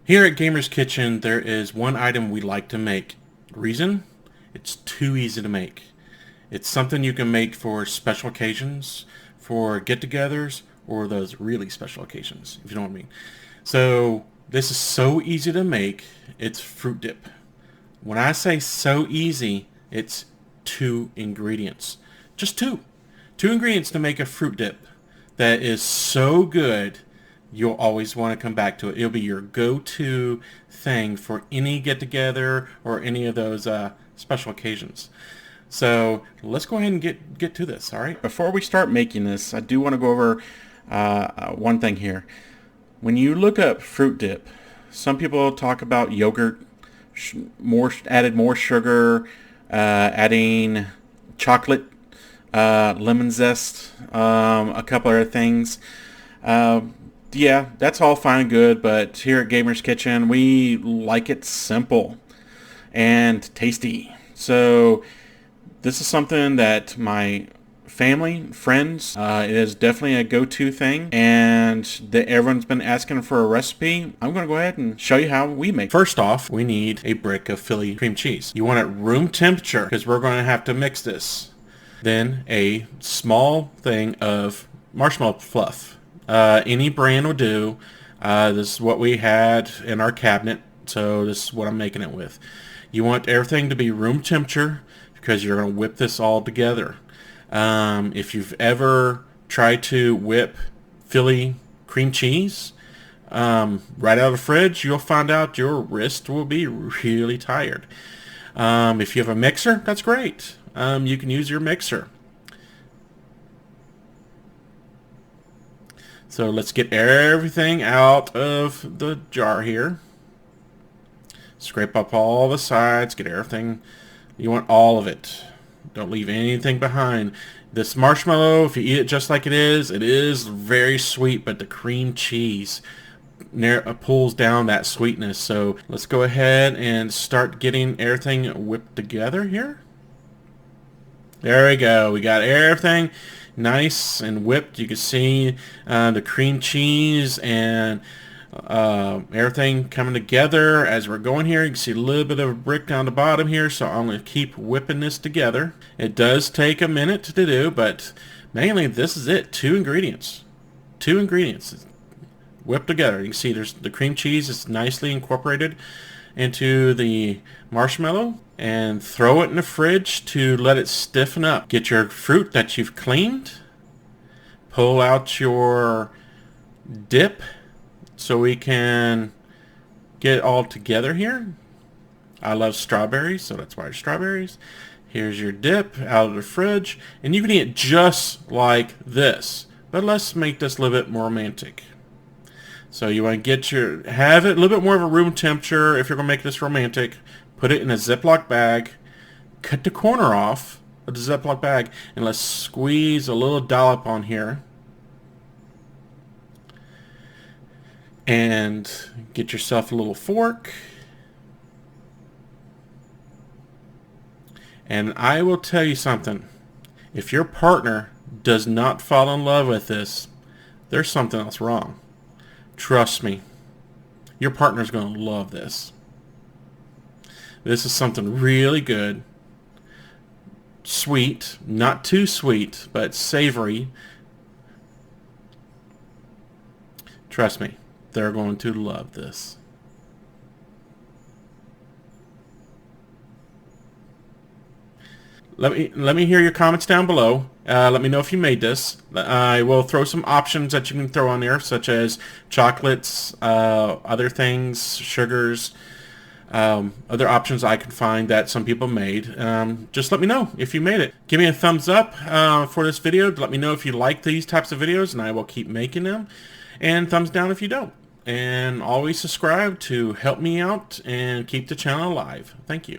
Here at Gamer's Kitchen, there is one item we like to make. Reason? It's too easy to make. It's something you can make for special occasions, for get-togethers, or those really special occasions, if you know what I mean. So this is so easy to make, it's fruit dip. When I say so easy, it's 2 ingredients. Just two. 2 ingredients to make a fruit dip that is so good you'll always want to come back to it. It'll be your go-to thing for any get-together or any of those special occasions. So let's go ahead and get to this, all right? Before we start making this, I do want to go over one thing here. When you look up fruit dip, some people talk about yogurt, added more sugar, adding chocolate, lemon zest, a couple other things. Yeah, that's all fine and good, but here at Gamer's Kitchen, we like it simple and tasty. So this is something that my family, friends, it is definitely a go-to thing, and that everyone's been asking for a recipe. I'm going to go ahead and show you how we make it. First off, we need a brick of Philly cream cheese. You want it room temperature because we're going to have to mix this. Then a small thing of Marshmallow Fluff. Any brand will do. This is what we had in our cabinet, so this is what I'm making it with. You want everything to be room temperature because you're going to whip this all together. If you've ever tried to whip Philly cream cheese right out of the fridge, you'll find out your wrist will be really tired. If you have a mixer, that's great. You can use your mixer. So let's get everything out of the jar here. Scrape up all the sides, get everything. You want all of it. Don't leave anything behind. This marshmallow, if you eat it just like it is very sweet, but the cream cheese pulls down that sweetness. So let's go ahead and start getting everything whipped together here. There we go. We got everything nice and whipped. You can see the cream cheese and everything coming together as we're going here. You can see a little bit of a brick down the bottom here, so I'm going to keep whipping this together. It does take a minute to do, but mainly this is it. 2 ingredients. 2 ingredients whipped together. You can see there's the cream cheese is nicely incorporated into the marshmallow, and throw it in the fridge to let it stiffen up. Get your fruit that you've cleaned, pull out your dip so we can get it all together here. I love strawberries, so that's why it's strawberries. Here's your dip out of the fridge, and you can eat it just like this, but let's make this a little bit more romantic. So you want to have it a little bit more of a room temperature. If you're going to make this romantic, put it in a Ziploc bag, cut the corner off of the Ziploc bag, and let's squeeze a little dollop on here. And get yourself a little fork. And I will tell you something. If your partner does not fall in love with this, there's something else wrong. Trust me. Your partner's going to love this. This is something really good. Sweet. Not too sweet, but savory. Trust me. They're going to love this. Let me hear your comments down below. Let me know if you made this. I will throw some options that you can throw on there, such as chocolates, other things, sugars, other options I can find that some people made. Just let me know if you made it. Give me a thumbs up for this video. Let me know if you like these types of videos, and I will keep making them. And thumbs down if you don't. And always subscribe to help me out and keep the channel alive. Thank you.